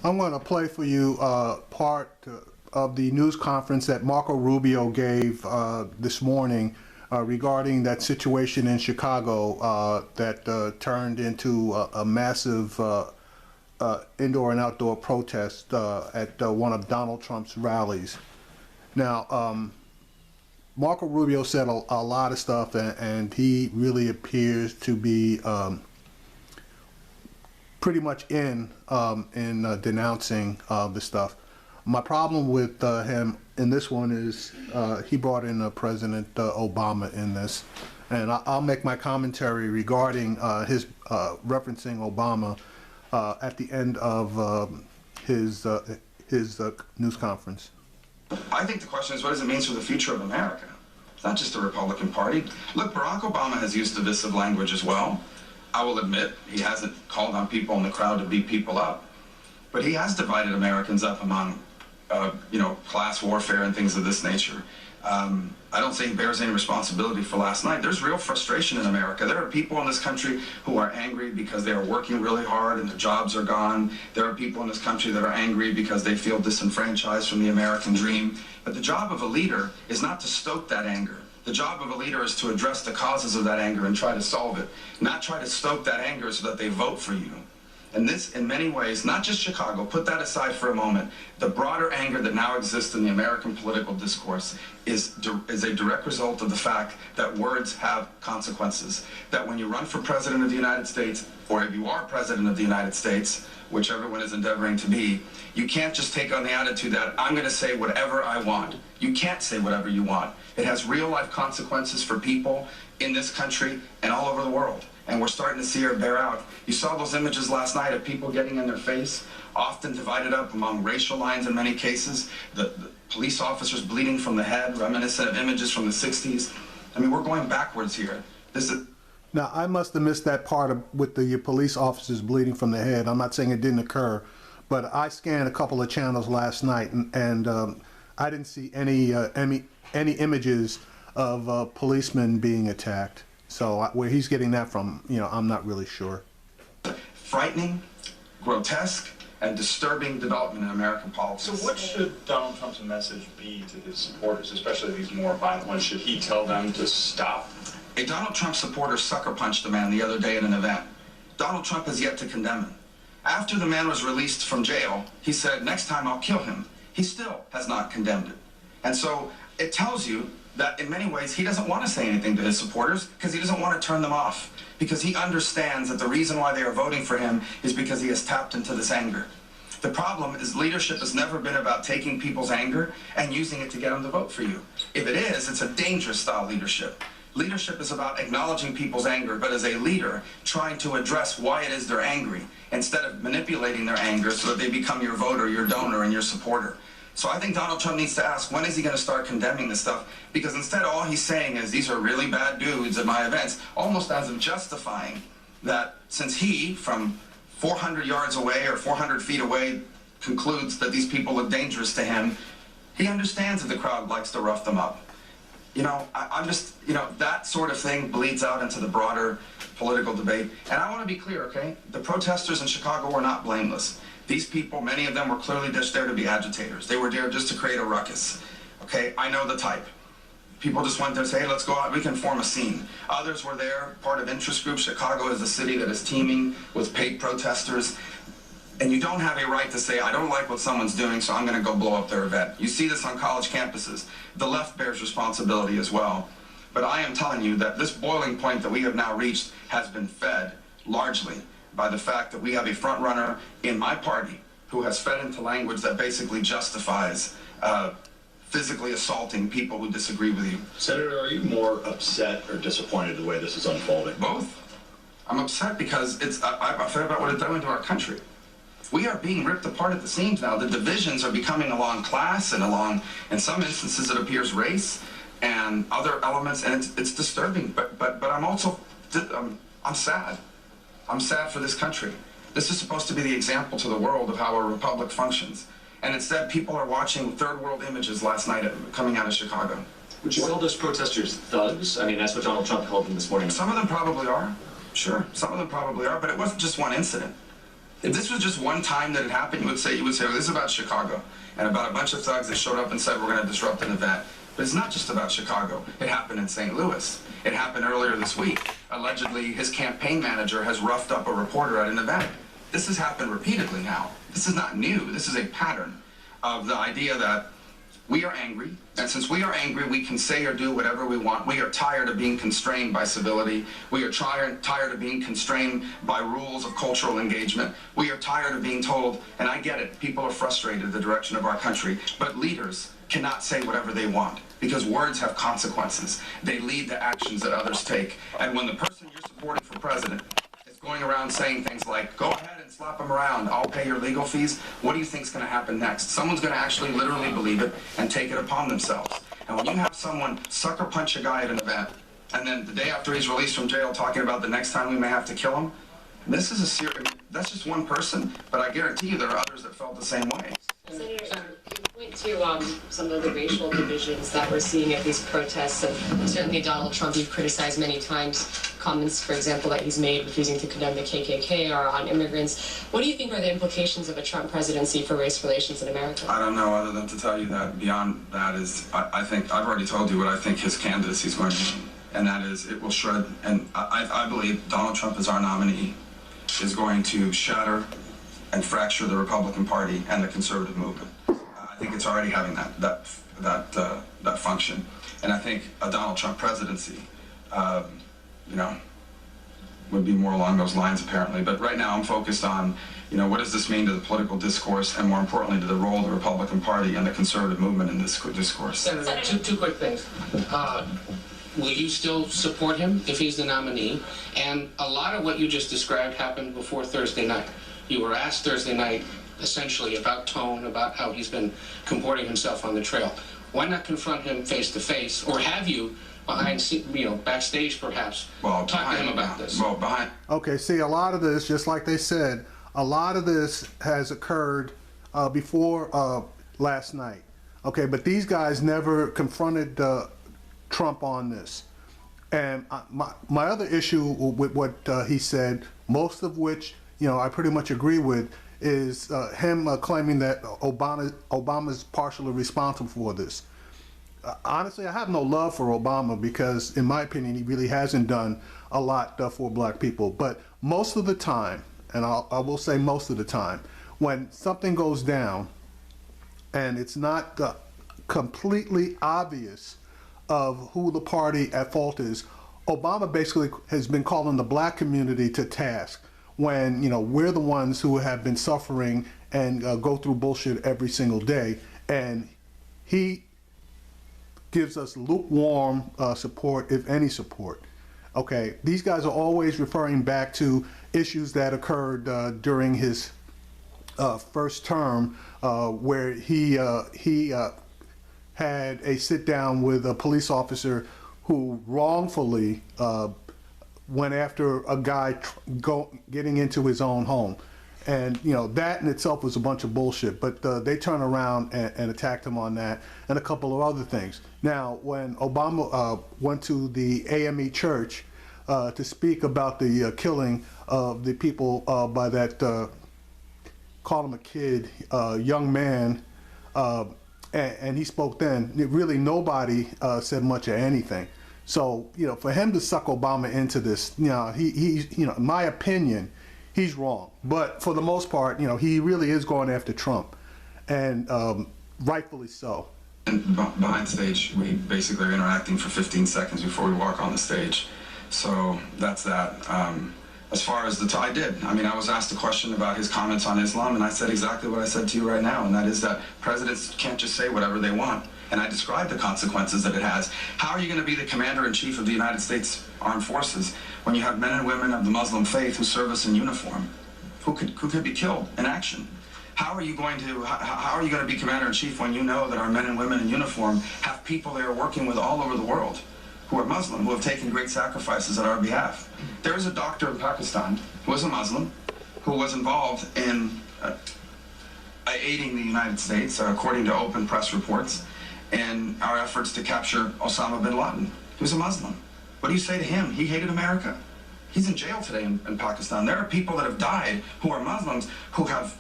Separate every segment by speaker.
Speaker 1: I'm going to play for you part of the news conference that Marco Rubio gave this morning regarding that situation in Chicago that turned into a massive indoor and outdoor protest at one of Donald Trump's rallies. Now, Marco Rubio said a lot of stuff, and he really appears to be pretty much in denouncing the stuff. My problem with him in this one is he brought in President Obama in this, and I'll make my commentary regarding his referencing Obama at the end of his news conference.
Speaker 2: I think the question is, what does it mean for the future of America? It's not just the Republican Party. Look, Barack Obama has used divisive language as well. I will admit he hasn't called on people in the crowd to beat people up, but he has divided Americans up among, class warfare and things of this nature. I don't say he bears any responsibility for last night. There's real frustration in America. There are people in this country who are angry because they are working really hard and their jobs are gone. There are people in this country that are angry because they feel disenfranchised from the American dream. But the job of a leader is not to stoke that anger. The job of a leader is to address the causes of that anger and try to solve it, not try to stoke that anger so that they vote for you. And this, in many ways, not just Chicago, put that aside for a moment, the broader anger that now exists in the American political discourse is a direct result of the fact that words have consequences. That when you run for president of the United States, or if you are president of the United States, which everyone is endeavoring to be, you can't just take on the attitude that I'm going to say whatever I want. You can't say whatever you want. It has real-life consequences for people in this country and all over the world. And we're starting to see her bear out. You saw those images last night of people getting in their face, often divided up among racial lines in many cases, the police officers bleeding from the head, reminiscent of images from the 60s. I mean, we're going backwards here.
Speaker 1: Now, I must have missed that part with the police officers bleeding from the head. I'm not saying it didn't occur, but I scanned a couple of channels last night, and I didn't see any images of policemen being attacked. So where he's getting that from, I'm not really sure.
Speaker 2: Frightening, grotesque, and disturbing development in American politics.
Speaker 3: So what should Donald Trump's message be to his supporters, especially these more violent ones? Should he tell them to stop?
Speaker 2: A Donald Trump supporter sucker punched a man the other day at an event. Donald Trump has yet to condemn him. After the man was released from jail, he said, next time I'll kill him. He still has not condemned it. And so it tells you that in many ways he doesn't want to say anything to his supporters because he doesn't want to turn them off, because he understands that the reason why they are voting for him is because he has tapped into this anger. The problem is leadership has never been about taking people's anger and using it to get them to vote for you. If it is, it's a dangerous style leadership. Leadership is about acknowledging people's anger, but as a leader, trying to address why it is they're angry, instead of manipulating their anger so that they become your voter, your donor, and your supporter. So I think Donald Trump needs to ask, when is he going to start condemning this stuff? Because instead all he's saying is, these are really bad dudes at my events, almost as if justifying that since he, from 400 yards away or 400 feet away, concludes that these people look dangerous to him, he understands that the crowd likes to rough them up. I'm just, that sort of thing bleeds out into the broader political debate. And I want to be clear, okay? The protesters in Chicago were not blameless. These people, many of them were clearly just there to be agitators. They were there just to create a ruckus, okay? I know the type. People just went there and say, hey, let's go out, we can form a scene. Others were there, part of interest groups. Chicago is a city that is teeming with paid protesters. And you don't have a right to say, I don't like what someone's doing, so I'm going to go blow up their event. You see this on college campuses. The left bears responsibility as well. But I am telling you that this boiling point that we have now reached has been fed largely by the fact that we have a front runner in my party who has fed into language that basically justifies physically assaulting people who disagree with you.
Speaker 3: Senator, are you more upset or disappointed the way this is unfolding?
Speaker 2: Both. I'm upset because I'm upset about what it's doing to our country. We are being ripped apart at the seams now. The divisions are becoming along class and along, in some instances, it appears race and other elements, and it's disturbing. But I'm also, I'm sad. I'm sad for this country. This is supposed to be the example to the world of how a republic functions. And instead, people are watching third world images last night coming out of Chicago.
Speaker 4: Would you call those protesters thugs? I mean, that's what Donald Trump called them this morning.
Speaker 2: Some of them probably are. Sure, some of them probably are, but it wasn't just one incident. If this was just one time that it happened, you would say, well, this is about Chicago and about a bunch of thugs that showed up and said we're going to disrupt an event. But it's not just about Chicago. It happened in St. Louis. It happened earlier this week. Allegedly, his campaign manager has roughed up a reporter at an event. This has happened repeatedly now. This is not new. This is a pattern of the idea that we are angry, and since we are angry, we can say or do whatever we want. We are tired of being constrained by civility. We are tired of being constrained by rules of cultural engagement. We are tired of being told, and I get it, people are frustrated at the direction of our country, but leaders cannot say whatever they want because words have consequences. They lead to actions that others take. And when the person you're supporting for president is going around saying things like, go ahead and slap him around, I'll pay your legal fees, what do you think is going to happen next? Someone's going to actually literally believe it and take it upon themselves. And when you have someone sucker punch a guy at an event, and then the day after he's released from jail talking about the next time we may have to kill him, this is a serious, that's just one person, but I guarantee you there are others that felt the same way.
Speaker 5: Senator, you point to some of the racial divisions that we're seeing at these protests, and certainly Donald Trump, you've criticized many times comments, for example, that he's made refusing to condemn the KKK or on immigrants. What do you think are the implications of a Trump presidency for race relations in America?
Speaker 2: I don't know, other than to tell you that beyond that is, I think, I've already told you what I think his candidacy is going to be, and that is it will shred, and I believe Donald Trump as our nominee is going to shatter and fracture the Republican Party and the conservative movement. I think it's already having that function, and I think a Donald Trump presidency, would be more along those lines apparently. But right now I'm focused on, what does this mean to the political discourse, and more importantly to the role of the Republican Party and the conservative movement in this discourse.
Speaker 6: Senator, two quick things. Will you still support him if he's the nominee? And a lot of what you just described happened before Thursday night. You were asked Thursday night, essentially, about tone, about how he's been comporting himself on the trail. Why not confront him face to face, or have you backstage perhaps, talk to him about this?
Speaker 1: Okay, see, a lot of this, just like they said, a lot of this has occurred before last night. Okay, but these guys never confronted Trump on this. And my other issue with what he said, most of which I pretty much agree with, is him claiming that Obama's partially responsible for this. Honestly, I have no love for Obama because, in my opinion, he really hasn't done a lot for black people. But most of the time, and I will say most of the time, when something goes down and it's not completely obvious of who the party at fault is, Obama basically has been calling the black community to task when we're the ones who have been suffering and go through bullshit every single day, and he gives us lukewarm support, if any support. Okay, these guys are always referring back to issues that occurred during his first term, where he had a sit down with a police officer who wrongfully went after a guy getting into his own home. And that in itself was a bunch of bullshit, but they turned around and attacked him on that and a couple of other things. Now, when Obama went to the AME church to speak about the killing of the people by that, call him a kid, young man, and he spoke then, really nobody said much of anything. So, for him to suck Obama into this, he's, in my opinion, he's wrong. But for the most part, he really is going after Trump, and rightfully so.
Speaker 2: And behind stage, we basically are interacting for 15 seconds before we walk on the stage. So that's that. As far as I did. I was asked a question about his comments on Islam, and I said exactly what I said to you right now, and that is that presidents can't just say whatever they want. And I described the consequences that it has. How are you going to be the commander-in-chief of the United States Armed Forces when you have men and women of the Muslim faith who service in uniform, who could be killed in action? How are you going to be commander-in-chief when you know that our men and women in uniform have people they are working with all over the world who are Muslim, who have taken great sacrifices on our behalf? There is a doctor in Pakistan who was a Muslim who was involved in aiding the United States, according to open press reports, in our efforts to capture Osama bin Laden. He was a Muslim. What do you say to him? He hated America. He's in jail today in Pakistan. There are people that have died who are Muslims who have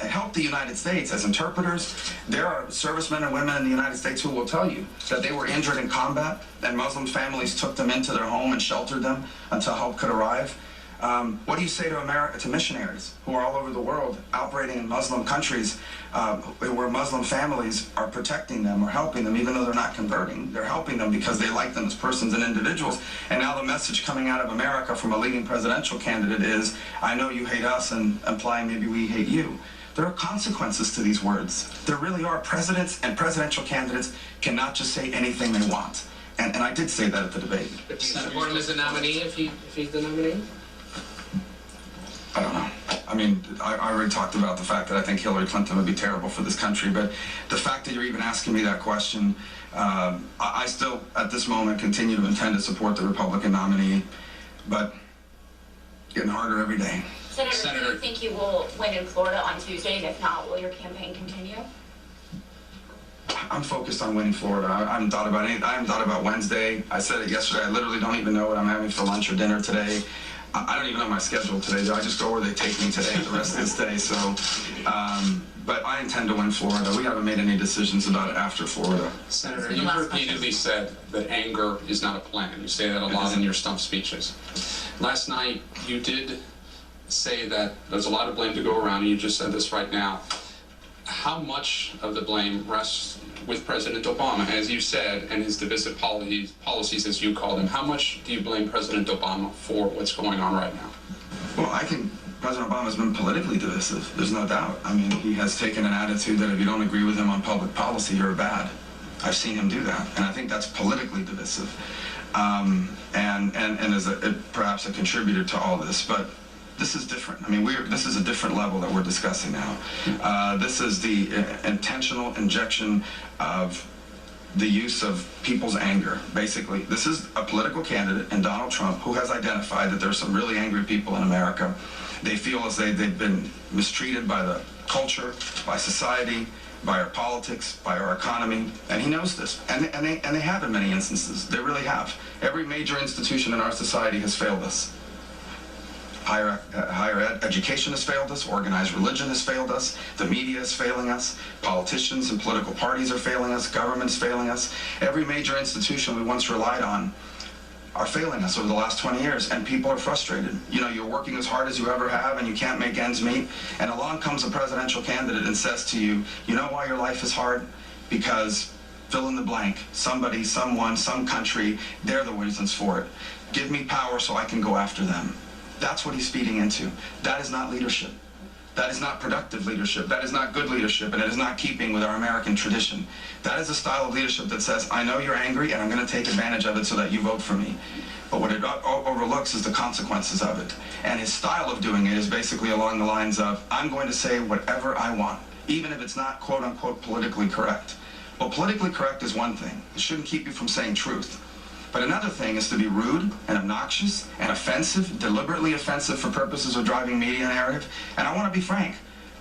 Speaker 2: helped the United States as interpreters. There are servicemen and women in the United States who will tell you that they were injured in combat and Muslim families took them into their home and sheltered them until help could arrive. What do you say to missionaries who are all over the world operating in Muslim countries where Muslim families are protecting them or helping them even though they're not converting? They're helping them because they like them as persons and individuals. And now the message coming out of America from a leading presidential candidate is, I know you hate us, and implying maybe we hate you. There are consequences to these words. There really are. Presidents and presidential candidates cannot just say anything they want. And I did say that at the debate.
Speaker 6: But do you support him as a nominee if he's the nominee?
Speaker 2: I don't know. I mean, I already talked about the fact that I think Hillary Clinton would be terrible for this country, but the fact that you're even asking me that question, I still, at this moment, continue to intend to support the Republican nominee, but getting harder every day.
Speaker 7: Senator, do you think you will win in Florida on Tuesday, and if not, will your campaign continue?
Speaker 2: I'm focused on winning Florida. I haven't thought about anything. I haven't thought about Wednesday. I said it yesterday. I literally don't even know what I'm having for lunch or dinner today. I don't even know my schedule today. I just go where they take me today, the rest of this day. So, but I intend to win Florida. We haven't made any decisions about it after Florida.
Speaker 8: Senator, you've repeatedly said that anger is not a plan. You say that a lot in your stump speeches. Last night, you did say that there's a lot of blame to go around, and you just said this right now. How much of the blame rests with President Obama, as you said, and his divisive policies, as you call them? How much do you blame President Obama for what's going on right now?
Speaker 2: Well, I think President Obama has been politically divisive. There's no doubt. I mean, he has taken an attitude that if you don't agree with him on public policy, you're bad. I've seen him do that, and I think that's politically divisive, and is perhaps a contributor to all this. But this is different. I mean, this is a different level that we're discussing now. This is the intentional injection of the use of people's anger. Basically, this is a political candidate in Donald Trump who has identified that there's some really angry people in America. They feel as they've been mistreated by the culture, by society, by our politics, by our economy, and he knows this. And they have in many instances. They really have. Every major institution in our society has failed us. Higher education has failed us, organized religion has failed us, the media is failing us, politicians and political parties are failing us, government's failing us. Every major institution we once relied on are failing us over the last 20 years, and people are frustrated. You know, you're working as hard as you ever have and you can't make ends meet, and along comes a presidential candidate and says to you, you know why your life is hard? Because fill in the blank, somebody, someone, some country, they're the reasons for it. Give me power so I can go after them. That's what he's feeding into. That is not leadership. That is not productive leadership. That is not good leadership, and it is not keeping with our American tradition. That is a style of leadership that says, I know you're angry, and I'm going to take advantage of it so that you vote for me. But what it overlooks is the consequences of it. And his style of doing it is basically along the lines of, I'm going to say whatever I want, even if it's not quote-unquote politically correct. Well, politically correct is one thing. It shouldn't keep you from saying truth. But another thing is to be rude and obnoxious and offensive, deliberately offensive for purposes of driving media narrative. And I want to be frank,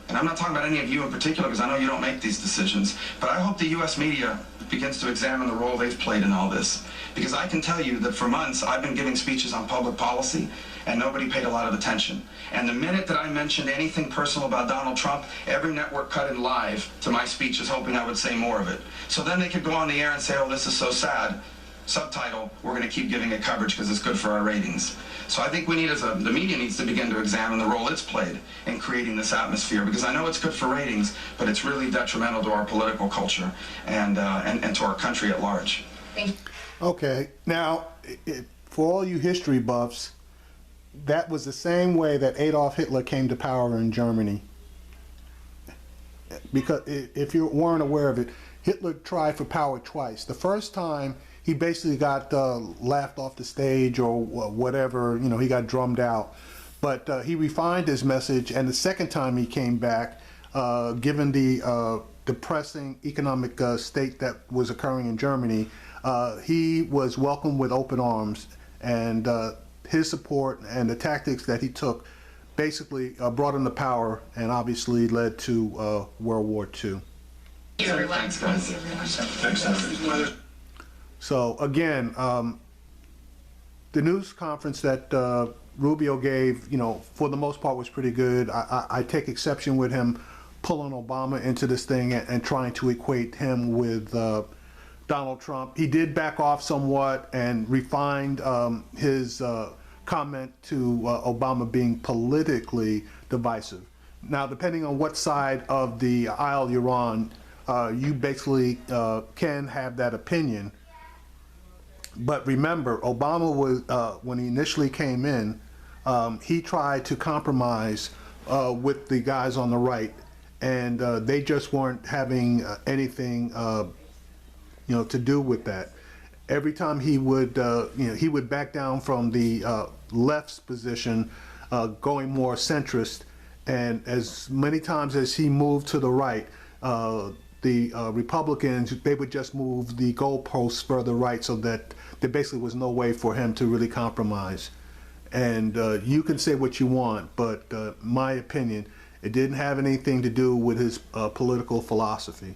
Speaker 2: and I'm not talking about any of you in particular because I know you don't make these decisions, but I hope the U.S. media begins to examine the role they've played in all this. Because I can tell you that for months I've been giving speeches on public policy and nobody paid a lot of attention. And the minute that I mentioned anything personal about Donald Trump, every network cut in live to my speeches hoping I would say more of it. So then they could go on the air and say, oh, this is so sad. Subtitle, we're going to keep giving it coverage because it's good for our ratings. So I think we need, the media needs to begin to examine the role it's played in creating this atmosphere, because I know it's good for ratings, but it's really detrimental to our political culture and to our country at large.
Speaker 1: Okay, now, for all you history buffs, that was the same way that Adolf Hitler came to power in Germany. Because if you weren't aware of it, Hitler tried for power twice. The first time, he basically got laughed off the stage or whatever, you know, he got drummed out. But he refined his message, and the second time he came back, given the depressing economic state that was occurring in Germany, he was welcomed with open arms, and his support and the tactics that he took basically brought him to power and obviously led to World War II.
Speaker 2: Thanks, guys.
Speaker 3: Thanks, Senator.
Speaker 1: So again, the news conference that Rubio gave, for the most part was pretty good. I take exception with him pulling Obama into this thing and trying to equate him with Donald Trump. He did back off somewhat and refined his comment to Obama being politically divisive. Now, depending on what side of the aisle you're on, you basically can have that opinion. But remember, Obama was, when he initially came in, he tried to compromise with the guys on the right, and they just weren't having anything, to do with that. Every time he would, he would back down from the left's position, going more centrist, and as many times as he moved to the right, the Republicans, they would just move the goalposts further right so that there basically was no way for him to really compromise. And you can say what you want, but my opinion, it didn't have anything to do with his political philosophy.